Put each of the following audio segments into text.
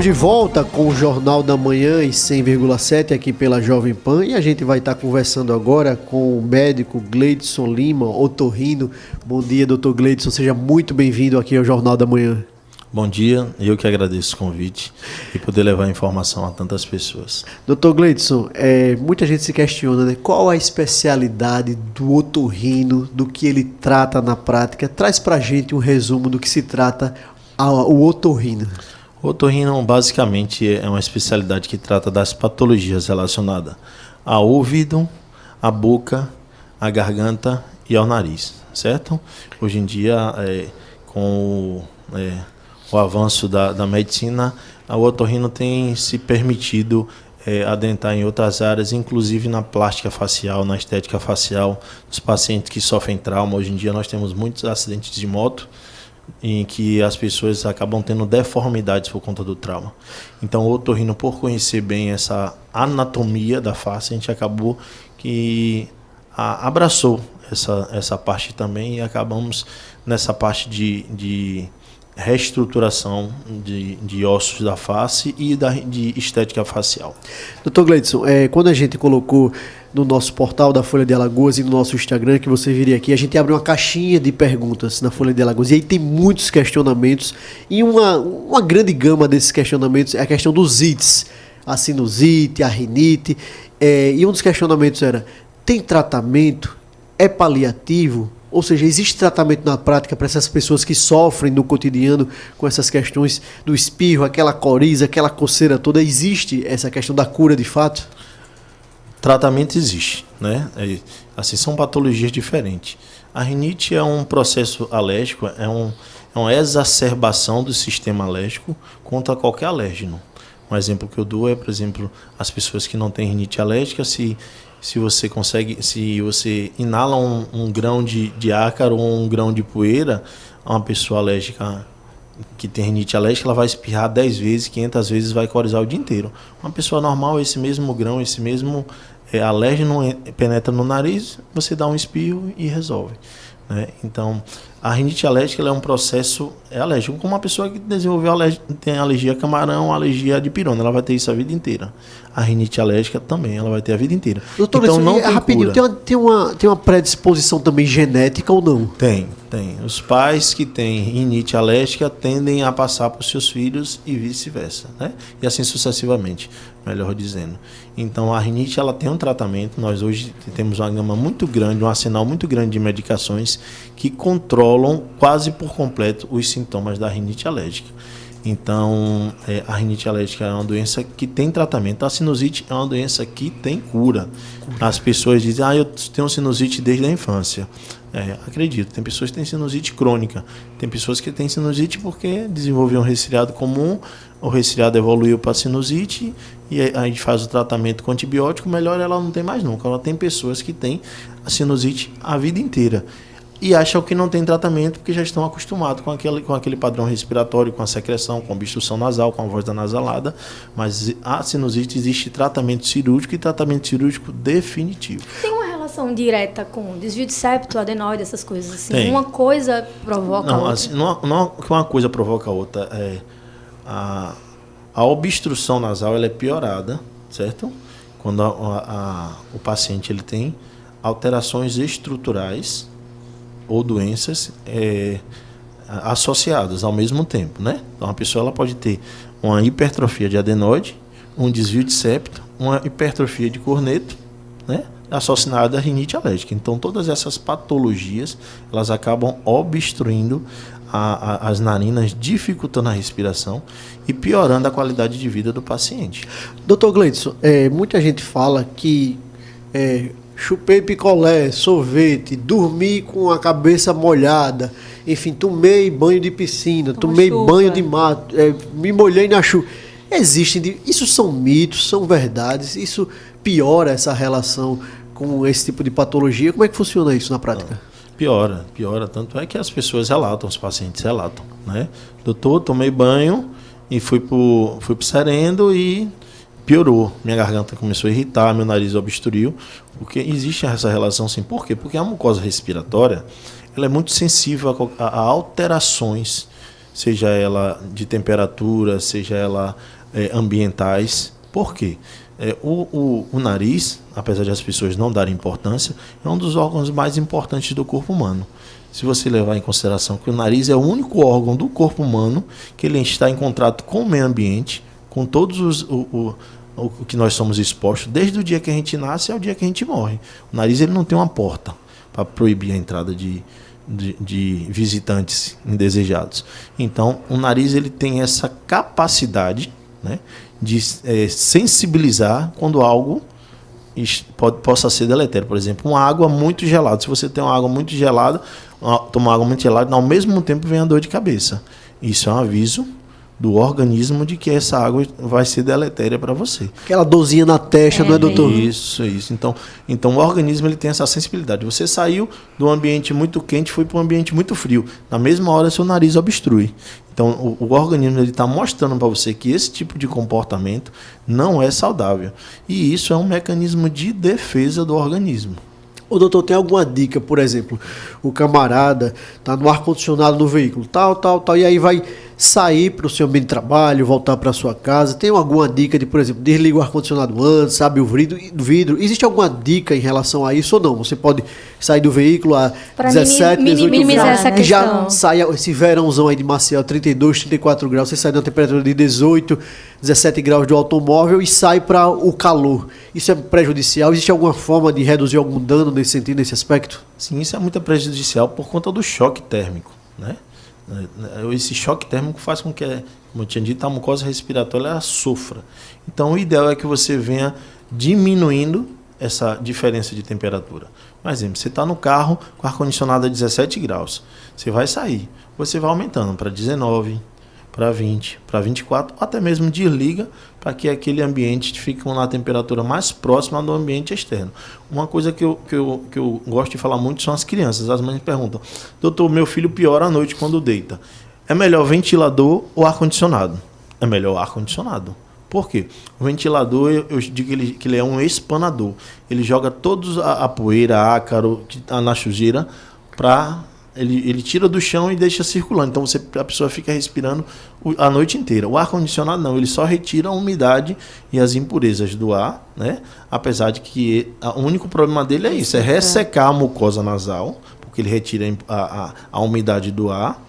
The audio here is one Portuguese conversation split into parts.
De volta com o Jornal da Manhã e 100,7 aqui pela Jovem Pan, e a gente vai estar conversando agora com o médico Gleidson Lima, otorrino. Bom dia, doutor Gleidson, seja muito bem-vindo aqui ao Jornal da Manhã. Bom dia, eu que agradeço o convite e poder levar informação a tantas pessoas. Doutor Gleidson, muita gente se questiona, né? Qual a especialidade do otorrino, do que ele trata na prática? Traz pra gente um resumo do que se trata o otorrino. O otorrino basicamente é uma especialidade que trata das patologias relacionadas ao ouvido, à boca, à garganta e ao nariz, certo? Hoje em dia, com o avanço da medicina, o otorrino tem se permitido adentrar em outras áreas, inclusive na plástica facial, na estética facial, dos pacientes que sofrem trauma. Hoje em dia nós temos muitos acidentes de moto, em que as pessoas acabam tendo deformidades por conta do trauma. Então, o otorrino, por conhecer bem essa anatomia da face, a gente acabou que abraçou essa parte também e acabamos nessa parte de reestruturação de ossos da face e de estética facial. Doutor Gleidson, quando a gente colocou no nosso portal da Folha de Alagoas e no nosso Instagram, que você viria aqui, a gente abre uma caixinha de perguntas na Folha de Alagoas, e aí tem muitos questionamentos, e uma grande gama desses questionamentos é a questão dos ites, a sinusite, a rinite, e um dos questionamentos era: tem tratamento? É paliativo? Ou seja, existe tratamento na prática para essas pessoas que sofrem no cotidiano com essas questões do espirro, aquela coriza, aquela coceira toda? Existe essa questão da cura de fato? Tratamento existe, né? Assim, são patologias diferentes. A rinite é um processo alérgico, é uma exacerbação do sistema alérgico contra qualquer alérgeno. Um exemplo que eu dou é, por exemplo, as pessoas que não têm rinite alérgica, se você inala um grão de ácaro ou um grão de poeira, uma pessoa alérgica que tem rinite alérgica, ela vai espirrar 10 vezes, 500 vezes, vai corizar o dia inteiro. Uma pessoa normal, esse mesmo grão, esse mesmo alérgeno penetra no nariz, você dá um espirro e resolve, né? Então, a rinite alérgica é um processo alérgico, como uma pessoa que desenvolveu tem alergia a camarão, alergia de pirona, ela vai ter isso a vida inteira. A rinite alérgica também, ela vai ter a vida inteira. Doutor, então, não tem rapidinho, cura. Tem uma predisposição também genética ou não? Tem. Os pais que têm rinite alérgica tendem a passar para os seus filhos e vice-versa, né? E assim sucessivamente, melhor dizendo. Então, a rinite, ela tem um tratamento. Nós hoje temos uma gama muito grande, um arsenal muito grande de medicações que controlam quase por completo os sintomas da rinite alérgica. Então, a rinite alérgica é uma doença que tem tratamento. A sinusite é uma doença que tem cura. As pessoas dizem: eu tenho sinusite desde a infância. Acredito, tem pessoas que têm sinusite crônica. Tem pessoas que têm sinusite porque desenvolveram um resfriado comum, o resfriado evoluiu para sinusite, e a gente faz o tratamento com antibiótico, melhor ela não tem mais nunca. Ela tem pessoas que têm a sinusite a vida inteira e acham que não tem tratamento porque já estão acostumados com aquele padrão respiratório, com a secreção, com a obstrução nasal, com a voz anasalada. Mas a sinusite existe tratamento cirúrgico e tratamento cirúrgico definitivo. Tem uma relação direta com desvio de septo, adenoide, essas coisas assim? Tem. Uma coisa provoca a outra? Assim, não que uma coisa provoca a outra. A obstrução nasal ela é piorada, certo? Quando o paciente ele tem alterações estruturais ou doenças associadas ao mesmo tempo, né? Então, a pessoa ela pode ter uma hipertrofia de adenoide, um desvio de septo, uma hipertrofia de corneto, né? Associada à rinite alérgica. Então, todas essas patologias, elas acabam obstruindo as narinas, dificultando a respiração e piorando a qualidade de vida do paciente. Doutor Gleidson, muita gente fala que chupei picolé, sorvete, dormi com a cabeça molhada, enfim, tomei banho de piscina, tomei banho de mato, me molhei na chuva. Isso são mitos, são verdades? Isso piora essa relação com esse tipo de patologia? Como é que funciona isso na prática? Piora. Tanto é que as pessoas relatam, os pacientes relatam, né? Doutor, tomei banho e fui pro sereno e piorou. Minha garganta começou a irritar, meu nariz obstruiu, porque existe essa relação sim. Por quê? Porque a mucosa respiratória ela é muito sensível a alterações seja ela de temperatura, seja ela ambientais. Por quê? O nariz, apesar de as pessoas não darem importância, é um dos órgãos mais importantes do corpo humano. Se você levar em consideração que o nariz é o único órgão do corpo humano que ele está em contato com o meio ambiente, com todos o que nós somos expostos, desde o dia que a gente nasce ao dia que a gente morre. O nariz ele não tem uma porta para proibir a entrada de visitantes indesejados. Então, o nariz ele tem essa capacidade, né, de sensibilizar quando algo possa ser deletério. Por exemplo, uma água muito gelada. Se você tem uma água muito gelada, tomar água muito gelada, ao mesmo tempo vem a dor de cabeça. Isso é um aviso do organismo de que essa água vai ser deletéria para você. Aquela dorzinha na testa, não é, doutor? Isso. Então o organismo ele tem essa sensibilidade. Você saiu do ambiente muito quente e foi para um ambiente muito frio. Na mesma hora, seu nariz obstrui. Então o organismo está mostrando para você que esse tipo de comportamento não é saudável. E isso é um mecanismo de defesa do organismo. Ô, doutor, tem alguma dica, por exemplo, o camarada tá no ar-condicionado no veículo, tal, e aí vai sair para o seu ambiente de trabalho, voltar para sua casa, tem alguma dica de, por exemplo, desliga o ar-condicionado antes, abre o vidro, existe alguma dica em relação a isso ou não? Você pode sair do veículo a 17, 18 minimizar graus, essa e já questão. sai esse verãozão aí de Maceió, 32, 34 graus, você sai na temperatura de 18, 17 graus do automóvel e sai para o calor. Isso é prejudicial? Existe alguma forma de reduzir algum dano nesse sentido, nesse aspecto? Sim, isso é muito prejudicial por conta do choque térmico, né? Esse choque térmico faz com que, como eu tinha dito, a mucosa respiratória ela sofra. Então, o ideal é que você venha diminuindo essa diferença de temperatura. Por exemplo, você está no carro com ar-condicionado a 17 graus. Você vai sair, você vai aumentando para 19, para 20, para 24, ou até mesmo desliga para que aquele ambiente fique na temperatura mais próxima do ambiente externo. Uma coisa que eu gosto de falar muito são as crianças. As mães perguntam: doutor, meu filho piora à noite quando deita. É melhor ventilador ou ar-condicionado? É melhor ar-condicionado. Por quê? O ventilador, eu digo que ele é um espanador. Ele joga toda a poeira, ácaro que está na sujeira para... Ele tira do chão e deixa circulando. Então a pessoa fica respirando a noite inteira. O ar-condicionado não, ele só retira a umidade e as impurezas do ar, né? Apesar de que o único problema dele é isso, é ressecar a mucosa nasal, porque ele retira a umidade do ar.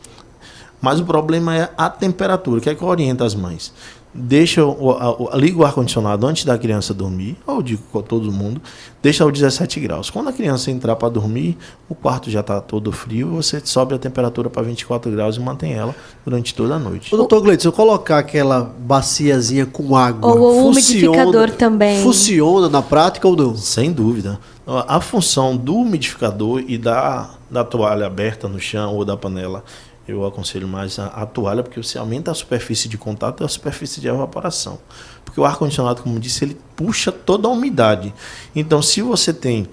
Mas o problema é a temperatura. O que é que orienta as mães? Liga o ar-condicionado antes da criança dormir, ou digo com todo mundo, deixa aos 17 graus. Quando a criança entrar para dormir, o quarto já está todo frio, você sobe a temperatura para 24 graus e mantém ela durante toda a noite. Ô, doutor Gleito, se eu colocar aquela baciazinha com água, ou o umidificador também. Funciona na prática ou não? Sem dúvida. A função do umidificador e da toalha aberta no chão ou da panela, eu aconselho mais a toalha, porque você aumenta a superfície de contato e a superfície de evaporação. Porque o ar-condicionado, como eu disse, ele puxa toda a umidade. Então, se você tem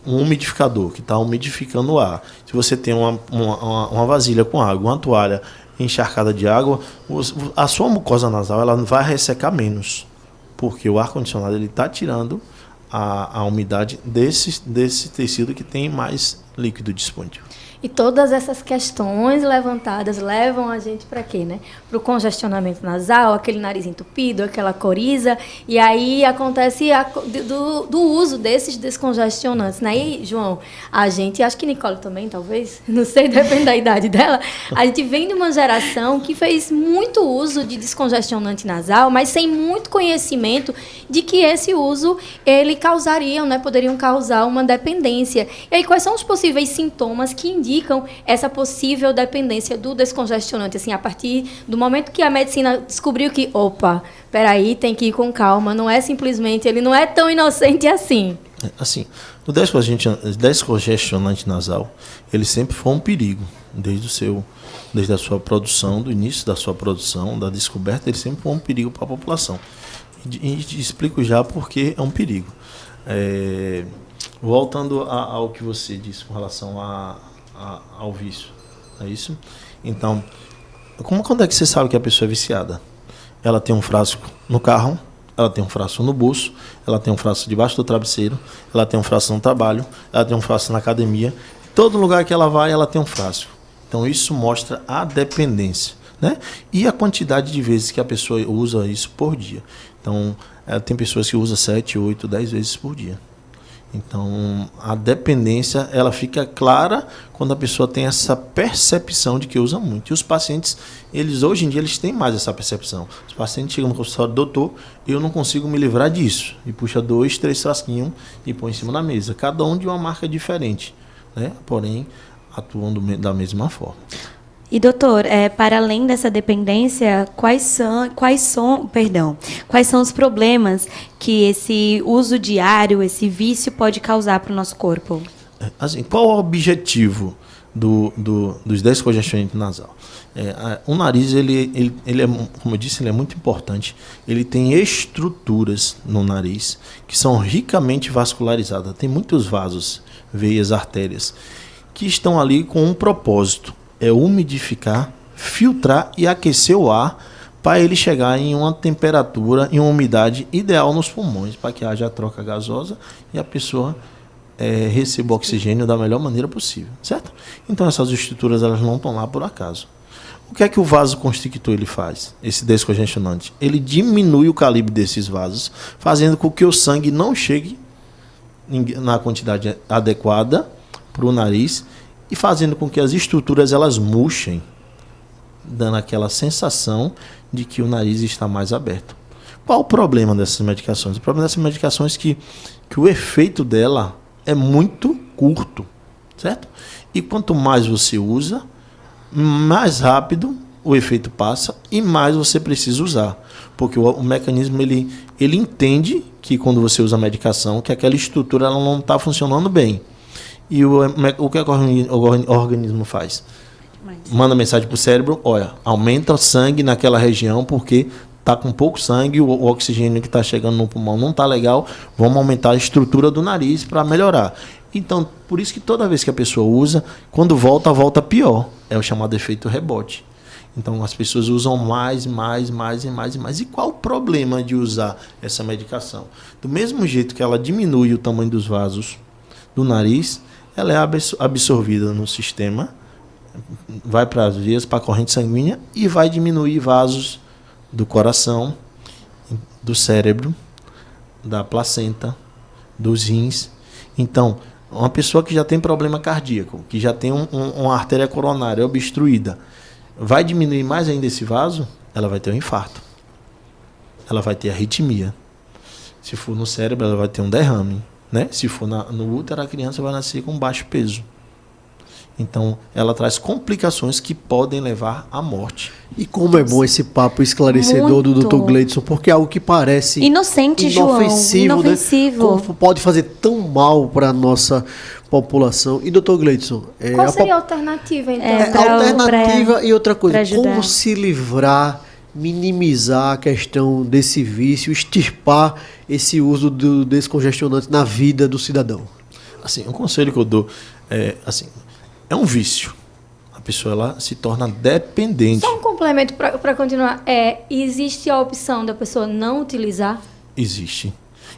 um umidificador que está umidificando o ar, se você tem uma vasilha com água, uma toalha encharcada de água, a sua mucosa nasal ela vai ressecar menos. Porque o ar-condicionado está tirando a umidade desse tecido que tem mais líquido disponível. E todas essas questões levantadas levam a gente para quê, né? Para o congestionamento nasal, aquele nariz entupido, aquela coriza, e aí acontece do uso desses descongestionantes, né? E, João, a gente, acho que Nicole também, talvez, não sei, depende da idade dela, a gente vem de uma geração que fez muito uso de descongestionante nasal, mas sem muito conhecimento de que esse uso, ele causaria, né? Poderiam causar uma dependência. E aí, quais são os possíveis sintomas que indicam essa possível dependência do descongestionante, assim, a partir do momento que a medicina descobriu que, peraí, tem que ir com calma, não é simplesmente, ele não é tão inocente assim. Assim, o descongestionante nasal, ele sempre foi um perigo, desde a sua produção, do início da sua produção, da descoberta, ele sempre foi um perigo para a população. E te explico já porque é um perigo. Voltando ao que você disse com relação ao vício, é isso? Então, quando é que você sabe que a pessoa é viciada? Ela tem um frasco no carro, ela tem um frasco no bolso, ela tem um frasco debaixo do travesseiro, ela tem um frasco no trabalho, ela tem um frasco na academia. Todo lugar que ela vai, ela tem um frasco. Então, isso mostra a dependência, né? E a quantidade de vezes que a pessoa usa isso por dia. Então, tem pessoas que usam 7, 8, 10 vezes por dia. Então, a dependência, ela fica clara quando a pessoa tem essa percepção de que usa muito. E os pacientes, hoje em dia, eles têm mais essa percepção. Os pacientes chegam no consultório, doutor, eu não consigo me livrar disso. E puxa 2, 3 frasquinhos e põe em cima da mesa. Cada um de uma marca diferente, né? Porém, atuam da mesma forma. E doutor, para além dessa dependência, quais são os problemas que esse uso diário, esse vício pode causar para o nosso corpo? Assim, qual é o objetivo dos descongestionantes nasal? O nariz, ele é, como eu disse, ele é muito importante. Ele tem estruturas no nariz que são ricamente vascularizadas. Tem muitos vasos, veias, artérias, que estão ali com um propósito. É umidificar, filtrar e aquecer o ar para ele chegar em uma temperatura e uma umidade ideal nos pulmões, para que haja a troca gasosa e a pessoa receba o oxigênio da melhor maneira possível, certo? Então essas estruturas, elas não estão lá por acaso. O que é que o vasoconstrictor ele faz? Esse descongestionante, ele diminui o calibre desses vasos, fazendo com que o sangue não chegue na quantidade adequada para o nariz, e fazendo com que as estruturas elas murchem, dando aquela sensação de que o nariz está mais aberto. Qual o problema dessas medicações? O problema dessas medicações é que o efeito dela é muito curto, certo? E quanto mais você usa, mais rápido o efeito passa e mais você precisa usar. Porque o mecanismo ele entende que quando você usa a medicação, que aquela estrutura ela não está funcionando bem. E o que o organismo faz? Manda mensagem para o cérebro, olha, aumenta o sangue naquela região porque está com pouco sangue, o oxigênio que está chegando no pulmão não está legal, vamos aumentar a estrutura do nariz para melhorar. Então, por isso que toda vez que a pessoa usa, quando volta pior. É o chamado efeito rebote. Então, as pessoas usam mais. E qual o problema de usar essa medicação? Do mesmo jeito que ela diminui o tamanho dos vasos do nariz, ela é absorvida no sistema, vai para as veias, para a corrente sanguínea e vai diminuir vasos do coração, do cérebro, da placenta, dos rins. Então, uma pessoa que já tem problema cardíaco, que já tem uma artéria coronária obstruída, vai diminuir mais ainda esse vaso, ela vai ter um infarto. Ela vai ter arritmia. Se for no cérebro, ela vai ter um derrame. Né? Se for no útero, a criança vai nascer com baixo peso. Então, ela traz complicações que podem levar à morte. E como é bom esse papo esclarecedor do Dr. Gleidson, porque é algo que parece inocente, inofensivo, João, inofensivo. Né? Como pode fazer tão mal para a nossa população. E, Dr. Gleidson... Qual seria a alternativa, então? Alternativa e outra coisa, como se livrar, minimizar a questão desse vício, extirpar esse uso do descongestionante na vida do cidadão? Assim, o conselho que eu dou é um vício. A pessoa ela se torna dependente. Só um complemento para continuar. Existe a opção da pessoa não utilizar? Existe.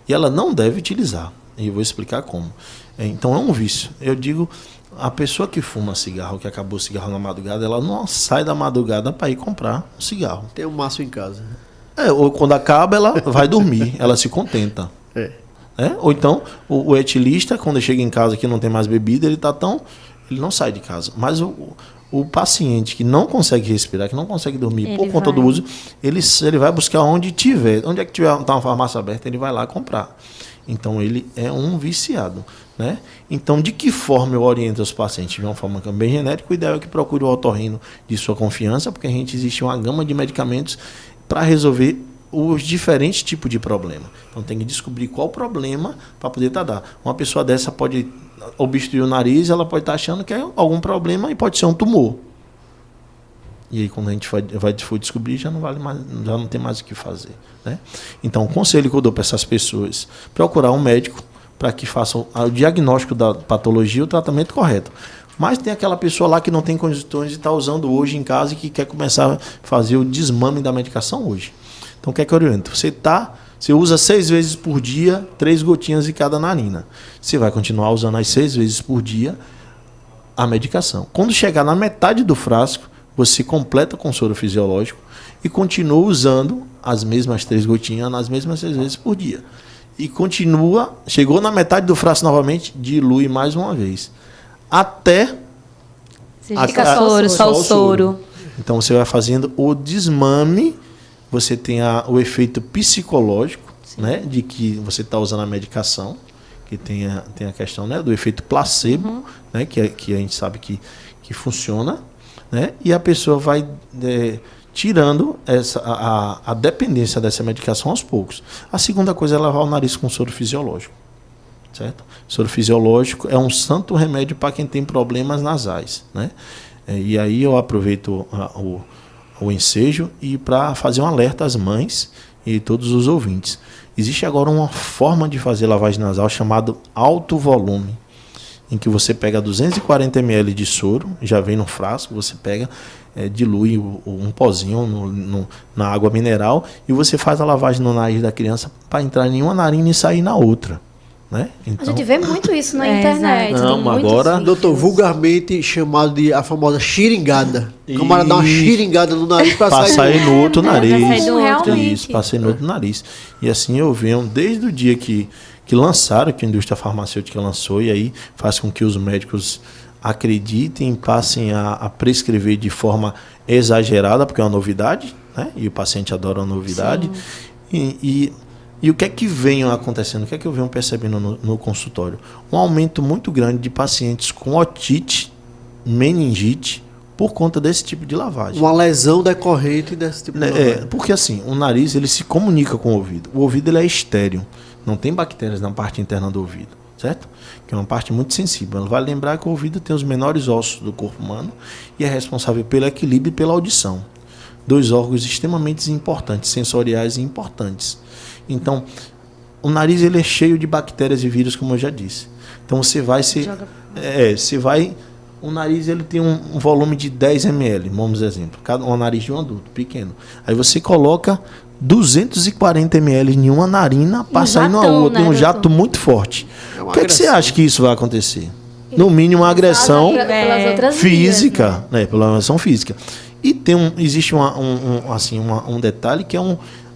E ela não deve utilizar. E eu vou explicar como. Então é um vício. Eu digo, a pessoa que fuma cigarro, que acabou o cigarro na madrugada, ela não sai da madrugada para ir comprar um cigarro. Tem um maço em casa. Ou quando acaba, ela vai dormir. Ela se contenta. Ou então, o etilista, quando chega em casa que não tem mais bebida, ele não sai de casa. Mas o paciente que não consegue respirar, que não consegue dormir por conta do uso, ele vai buscar onde tiver. Onde é que tiver uma farmácia aberta, ele vai lá comprar. Então, ele é um viciado. Né? Então, de que forma eu oriento os pacientes? De uma forma bem genérica, o ideal é que procure o otorrino de sua confiança, porque existe uma gama de medicamentos para resolver os diferentes tipos de problema. Então, tem que descobrir qual o problema para poder tratar. Uma pessoa dessa pode obstruir o nariz, ela pode estar achando que é algum problema e pode ser um tumor. E aí, quando a gente for descobrir, já não tem mais o que fazer. Né? Então, o conselho que eu dou para essas pessoas, procurar um médico para que façam o diagnóstico da patologia e o tratamento correto. Mas tem aquela pessoa lá que não tem condições de estar usando hoje em casa e que quer começar a fazer o desmame da medicação hoje. Então, o que é que eu oriento? Você usa 6 vezes por dia, 3 gotinhas de cada narina. Você vai continuar usando as 6 vezes por dia, a medicação. Quando chegar na metade do frasco, você completa com soro fisiológico e continua usando as mesmas 3 gotinhas nas mesmas 6 vezes por dia. E continua, chegou na metade do frasco novamente, dilui mais uma vez. Até fica só o soro. Então você vai fazendo o desmame, você tem o efeito psicológico, né, de que você está usando a medicação, que tem a questão, né, do efeito placebo, né, que a gente sabe que funciona, né, e a pessoa vai tirando a dependência dessa medicação aos poucos. A segunda coisa é lavar o nariz com soro fisiológico. Certo? Soro fisiológico é um santo remédio para quem tem problemas nasais, né? E aí eu aproveito o ensejo e para fazer um alerta às mães e todos os ouvintes. Existe agora uma forma de fazer lavagem nasal chamada alto volume, em que você pega 240 ml de soro, já vem no frasco, você pega, dilui um pozinho na água mineral e você faz a lavagem no nariz da criança para entrar em uma narina e sair na outra. Né? Então, a gente vê muito isso na internet. Não, agora, doutor, vulgarmente chamado de a famosa xiringada. O camarada dá uma xiringada no nariz para sair no outro nariz. Realmente. Isso, para sair no outro nariz. E assim eu venho desde o dia que lançaram, que a indústria farmacêutica lançou, e aí faz com que os médicos acreditem, passem a prescrever de forma exagerada, porque é uma novidade, né? E o paciente adora a novidade. E o que é que vem acontecendo? O que é que eu venho percebendo no consultório? Um aumento muito grande de pacientes com otite, meningite, por conta desse tipo de lavagem. Uma lesão decorrente desse tipo de lavagem. Porque assim, o nariz ele se comunica com o ouvido. O ouvido ele é estéril. Não tem bactérias na parte interna do ouvido, certo? Que é uma parte muito sensível. Vale lembrar que o ouvido tem os menores ossos do corpo humano e é responsável pelo equilíbrio e pela audição. 2 órgãos extremamente importantes, sensoriais e importantes. Então, o nariz ele é cheio de bactérias e vírus, como eu já disse. Então, o nariz ele tem um volume de 10 ml, vamos exemplo. Um nariz de um adulto, pequeno. Aí você coloca 240 ml em uma narina para sair numa outra, né, um jato muito forte. O que você acha que isso vai acontecer? No mínimo, uma agressão física, né? Pela agressão física. E existe um detalhe que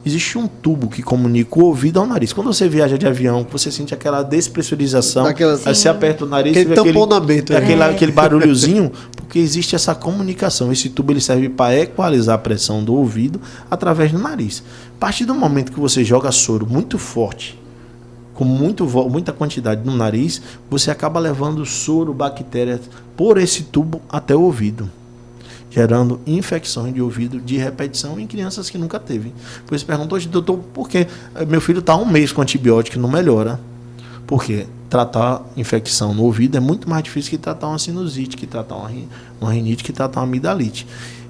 existe um tubo que comunica o ouvido ao nariz. Quando você viaja de avião, você sente aquela despressurização, aí você aperta o nariz, aquele tamponamento, aquele barulhozinho, porque existe essa comunicação. Esse tubo ele serve para equalizar a pressão do ouvido através do nariz. A partir do momento que você joga soro muito forte, com muita quantidade no nariz, você acaba levando soro, bactérias por esse tubo até o ouvido, gerando infecções de ouvido de repetição em crianças que nunca teve. Por isso perguntou, doutor, por que meu filho está 1 mês com antibiótico e não melhora? Porque tratar infecção no ouvido é muito mais difícil que tratar uma sinusite, que tratar uma rinite, que tratar uma amidalite.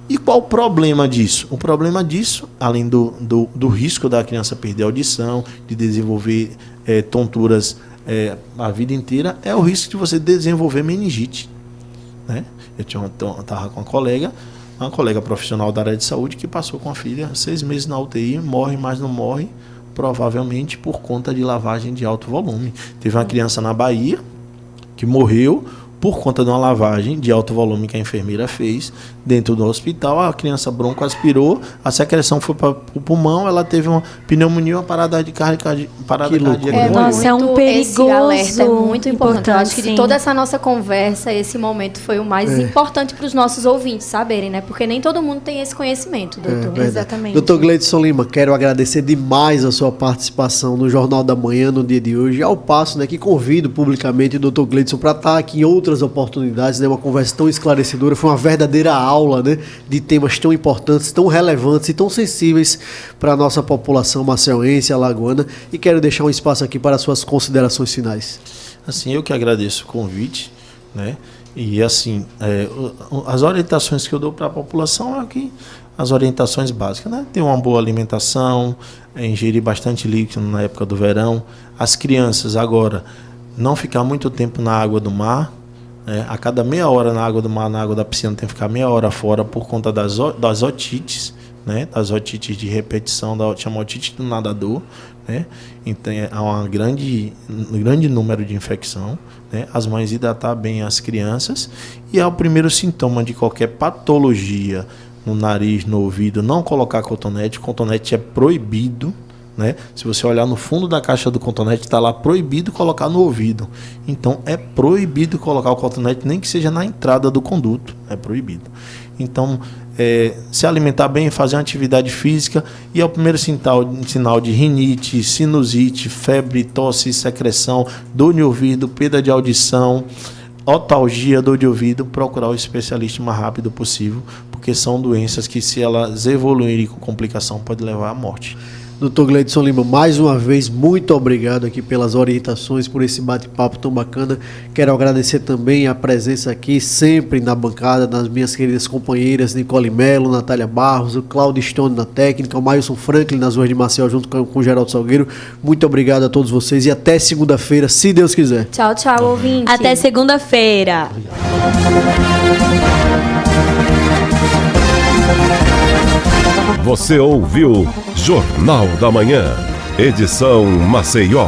E qual o problema disso? O problema disso, além do risco da criança perder a audição, de desenvolver tonturas a vida inteira, é o risco de você desenvolver meningite, né? Eu estava com uma colega profissional da área de saúde que passou com a filha 6 meses na UTI, morre, mas não morre, provavelmente por conta de lavagem de alto volume. Teve uma criança na Bahia que morreu por conta de uma lavagem de alto volume que a enfermeira fez dentro do hospital. A criança broncoaspirou, a secreção foi para o pulmão, ela teve uma pneumonia, uma parada cardíaca. Nossa, é um perigoso. Esse alerta é muito importante. Eu acho que sim. de toda essa nossa conversa, esse momento foi o mais importante para os nossos ouvintes saberem, né? Porque nem todo mundo tem esse conhecimento, doutor. Exatamente. Doutor Gleidson Lima, quero agradecer demais a sua participação no Jornal da Manhã no dia de hoje. Ao passo, né, que convido publicamente o doutor Gleidson para estar aqui em outras oportunidades, né? Uma conversa tão esclarecedora, foi uma verdadeira aula, né, de temas tão importantes, tão relevantes e tão sensíveis para a nossa população maceiense, alagoana, e quero deixar um espaço aqui para as suas considerações finais. Assim, eu que agradeço o convite, né? E assim, as orientações que eu dou para a população é aqui, as orientações básicas, né? Ter uma boa alimentação, ingerir bastante líquido na época do verão. As crianças agora, não ficar muito tempo na água do mar. A cada meia hora na água do mar, na água da piscina, tem que ficar meia hora fora por conta das otites, né, das otites de repetição, chama otite do nadador, né? Então há um grande número de infecção, né? As mães hidratar bem as crianças, e é o primeiro sintoma de qualquer patologia no nariz, no ouvido, não colocar cotonete. Cotonete é proibido, né? Se você olhar no fundo da caixa do cotonete, está lá proibido colocar no ouvido. Então é proibido colocar o cotonete, nem que seja na entrada do conduto, é proibido. Então se alimentar bem, fazer uma atividade física, e é o primeiro sinal de rinite, sinusite, febre, tosse, secreção, dor de ouvido, perda de audição, otalgia, dor de ouvido. Procurar o especialista o mais rápido possível, porque são doenças que, se elas evoluírem com complicação, pode levar à morte. Dr. Gleidson Lima, mais uma vez, muito obrigado aqui pelas orientações, por esse bate-papo tão bacana. Quero agradecer também a presença aqui, sempre na bancada, das minhas queridas companheiras Nicole Melo, Natália Barros, o Claudio Stone na técnica, o Mailson Franklin nas ruas de Maceió, junto com o Geraldo Salgueiro. Muito obrigado a todos vocês e até segunda-feira, se Deus quiser. Tchau, tchau, ouvinte. Até segunda-feira. Você ouviu Jornal da Manhã, edição Maceió.